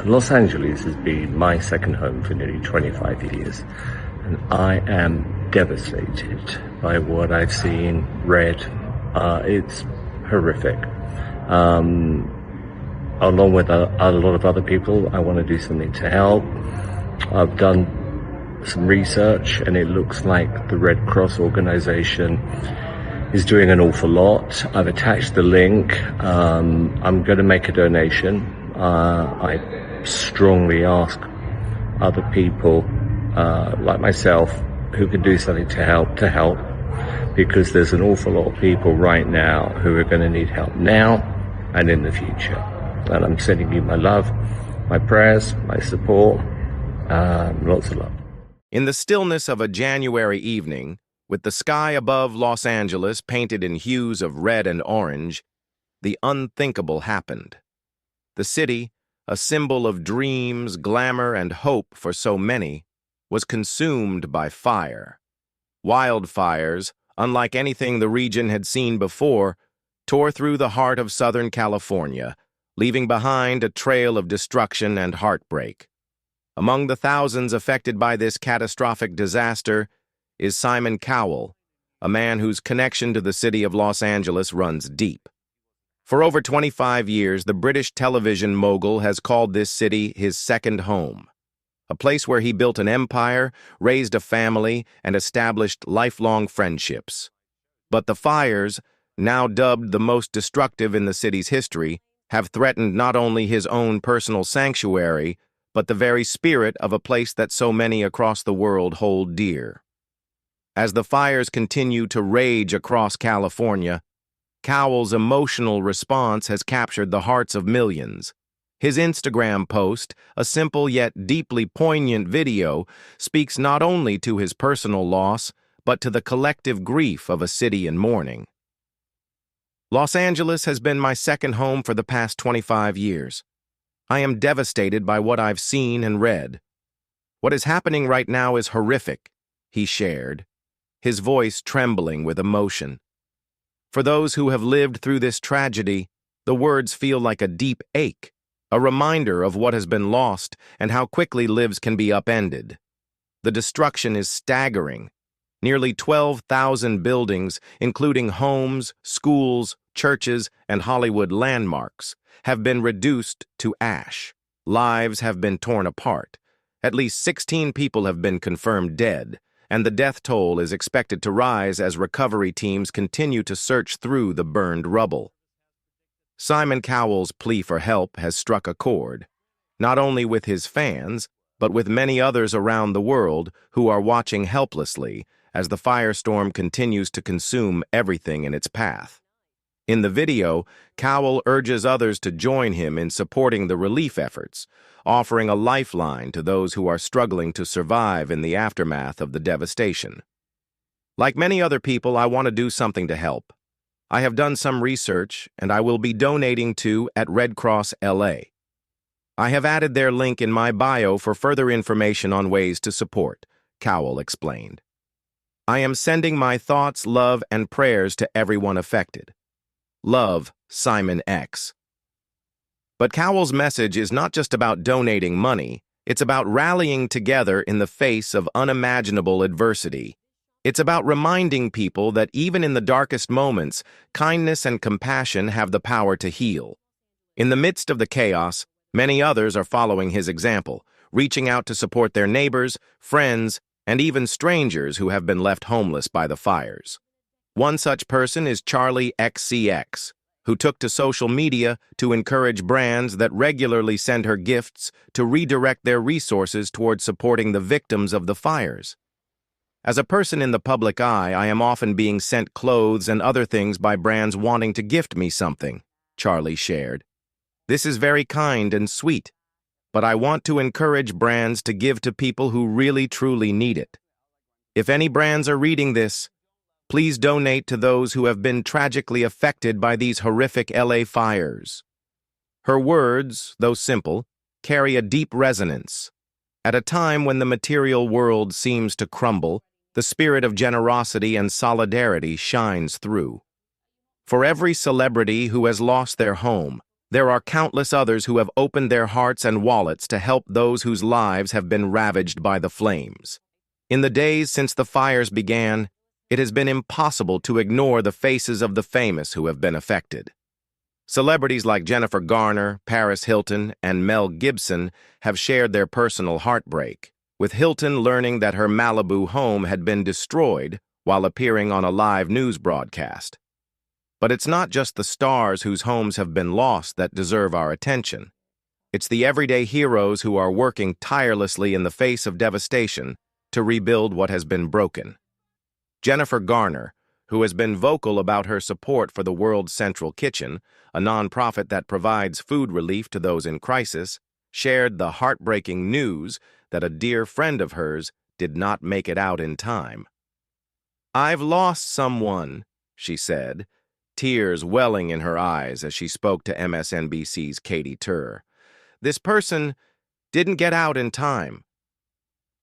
Los Angeles has been my second home for nearly 25 years, and I am devastated by what I've seen, read. It's horrific. Along with a lot of other people, I want to do something to help. I've done some research, and it looks like the Red Cross organization is doing an awful lot. I've attached the link. I'm going to make a donation. I strongly ask other people like myself who can do something to help, because there's an awful lot of people right now who are going to need help now and in the future. And I'm sending you my love, my prayers, my support, lots of love. In the stillness of a January evening, with the sky above Los Angeles painted in hues of red and orange, the unthinkable happened. The city, a symbol of dreams, glamour, and hope for so many, was consumed by fire. Wildfires, unlike anything the region had seen before, tore through the heart of Southern California, leaving behind a trail of destruction and heartbreak. Among the thousands affected by this catastrophic disaster is Simon Cowell, a man whose connection to the city of Los Angeles runs deep. For over 25 years, the British television mogul has called this city his second home, a place where he built an empire, raised a family, and established lifelong friendships. But the fires, now dubbed the most destructive in the city's history, have threatened not only his own personal sanctuary, but the very spirit of a place that so many across the world hold dear. As the fires continue to rage across California, Cowell's emotional response has captured the hearts of millions. His Instagram post, a simple yet deeply poignant video, speaks not only to his personal loss, but to the collective grief of a city in mourning. Los Angeles has been my second home for the past 25 years. I am devastated by what I've seen and read. What is happening right now is horrific, he shared, his voice trembling with emotion. For those who have lived through this tragedy, the words feel like a deep ache, a reminder of what has been lost and how quickly lives can be upended. The destruction is staggering. Nearly 12,000 buildings, including homes, schools, churches, and Hollywood landmarks, have been reduced to ash. Lives have been torn apart. At least 16 people have been confirmed dead, and the death toll is expected to rise as recovery teams continue to search through the burned rubble. Simon Cowell's plea for help has struck a chord, not only with his fans, but with many others around the world who are watching helplessly as the firestorm continues to consume everything in its path. In the video, Cowell urges others to join him in supporting the relief efforts, offering a lifeline to those who are struggling to survive in the aftermath of the devastation. Like many other people, I want to do something to help. I have done some research, and I will be donating to at Red Cross LA. I have added their link in my bio for further information on ways to support, Cowell explained. I am sending my thoughts, love, and prayers to everyone affected. Love, Simon X. But Cowell's message is not just about donating money, it's about rallying together in the face of unimaginable adversity. It's about reminding people that even in the darkest moments, kindness and compassion have the power to heal. In the midst of the chaos, many others are following his example, reaching out to support their neighbors, friends, and even strangers who have been left homeless by the fires. One such person is Charlie XCX, who took to social media to encourage brands that regularly send her gifts to redirect their resources toward supporting the victims of the fires. As a person in the public eye, I am often being sent clothes and other things by brands wanting to gift me something, Charlie shared. This is very kind and sweet, but I want to encourage brands to give to people who really truly need it. If any brands are reading this, please donate to those who have been tragically affected by these horrific LA fires. Her words, though simple, carry a deep resonance. At a time when the material world seems to crumble, the spirit of generosity and solidarity shines through. For every celebrity who has lost their home, There are countless others who have opened their hearts and wallets to help those whose lives have been ravaged by the flames. In the days since the fires began, it has been impossible to ignore the faces of the famous who have been affected. Celebrities like Jennifer Garner, Paris Hilton, and Mel Gibson have shared their personal heartbreak, with Hilton learning that her Malibu home had been destroyed while appearing on a live news broadcast. But it's not just the stars whose homes have been lost that deserve our attention. It's the everyday heroes who are working tirelessly in the face of devastation to rebuild what has been broken. Jennifer Garner, who has been vocal about her support for the World Central Kitchen, a nonprofit that provides food relief to those in crisis, shared the heartbreaking news that a dear friend of hers did not make it out in time. "I've lost someone," she said, tears welling in her eyes as she spoke to MSNBC's Katie Tur. "This person didn't get out in time."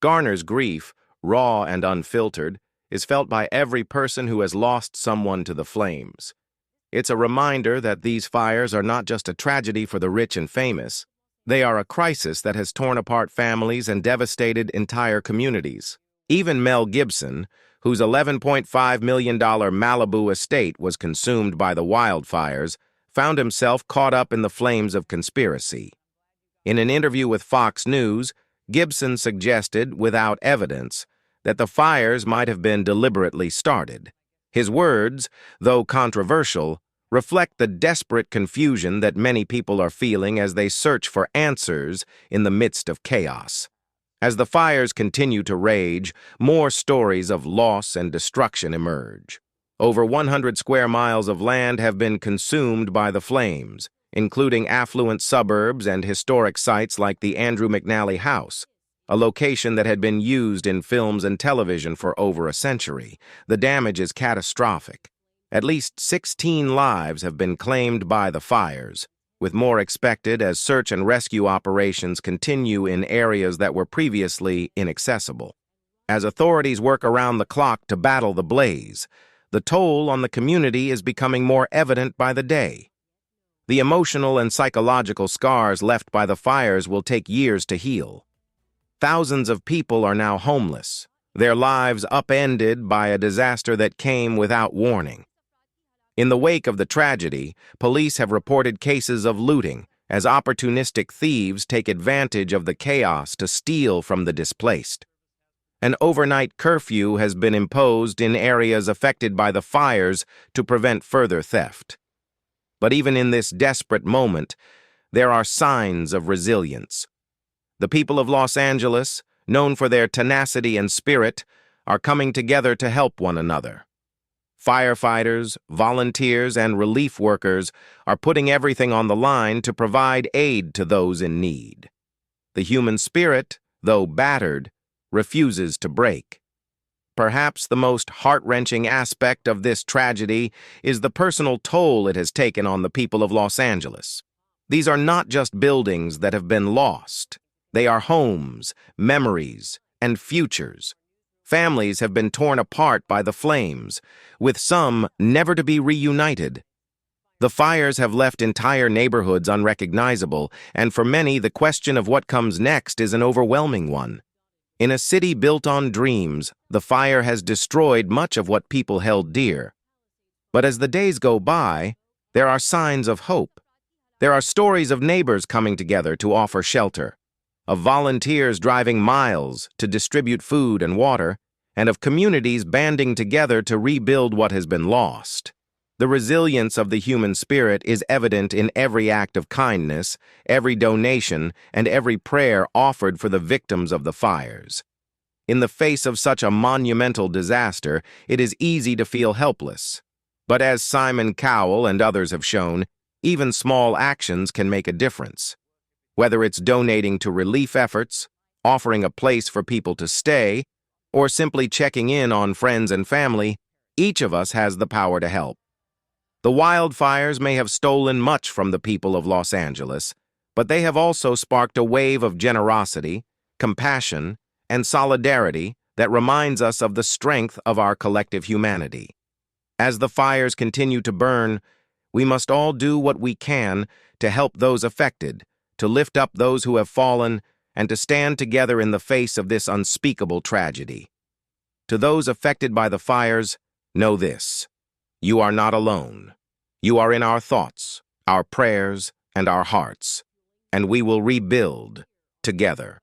Garner's grief, raw and unfiltered, is felt by every person who has lost someone to the flames. It's a reminder that these fires are not just a tragedy for the rich and famous. They are a crisis that has torn apart families and devastated entire communities. Even Mel Gibson, whose $11.5 million Malibu estate was consumed by the wildfires, found himself caught up in the flames of conspiracy. In an interview with Fox News, Gibson suggested, without evidence, that the fires might have been deliberately started. His words, though controversial, reflect the desperate confusion that many people are feeling as they search for answers in the midst of chaos. As the fires continue to rage, more stories of loss and destruction emerge. Over 100 square miles of land have been consumed by the flames, including affluent suburbs and historic sites like the Andrew McNally House, a location that had been used in films and television for over a century. The damage is catastrophic. At least 16 lives have been claimed by the fires, with more expected as search and rescue operations continue in areas that were previously inaccessible. As authorities work around the clock to battle the blaze, the toll on the community is becoming more evident by the day. The emotional and psychological scars left by the fires will take years to heal. Thousands of people are now homeless, their lives upended by a disaster that came without warning. In the wake of the tragedy, police have reported cases of looting as opportunistic thieves take advantage of the chaos to steal from the displaced. An overnight curfew has been imposed in areas affected by the fires to prevent further theft. But even in this desperate moment, there are signs of resilience. The people of Los Angeles, known for their tenacity and spirit, are coming together to help one another. Firefighters, volunteers, and relief workers are putting everything on the line to provide aid to those in need. The human spirit, though battered, refuses to break. Perhaps the most heart-wrenching aspect of this tragedy is the personal toll it has taken on the people of Los Angeles. These are not just buildings that have been lost. They are homes, memories, and futures. Families have been torn apart by the flames, with some never to be reunited. The fires have left entire neighborhoods unrecognizable, and for many, the question of what comes next is an overwhelming one. In a city built on dreams, the fire has destroyed much of what people held dear. But as the days go by, there are signs of hope. There are stories of neighbors coming together to offer shelter, of volunteers driving miles to distribute food and water, and of communities banding together to rebuild what has been lost. The resilience of the human spirit is evident in every act of kindness, every donation, and every prayer offered for the victims of the fires. In the face of such a monumental disaster, it is easy to feel helpless. But as Simon Cowell and others have shown, even small actions can make a difference. Whether it's donating to relief efforts, offering a place for people to stay, or simply checking in on friends and family, each of us has the power to help. The wildfires may have stolen much from the people of Los Angeles, but they have also sparked a wave of generosity, compassion, and solidarity that reminds us of the strength of our collective humanity. As the fires continue to burn, we must all do what we can to help those affected, to lift up those who have fallen, and to stand together in the face of this unspeakable tragedy. To those affected by the fires, know this: you are not alone. You are in our thoughts, our prayers, and our hearts, and we will rebuild together.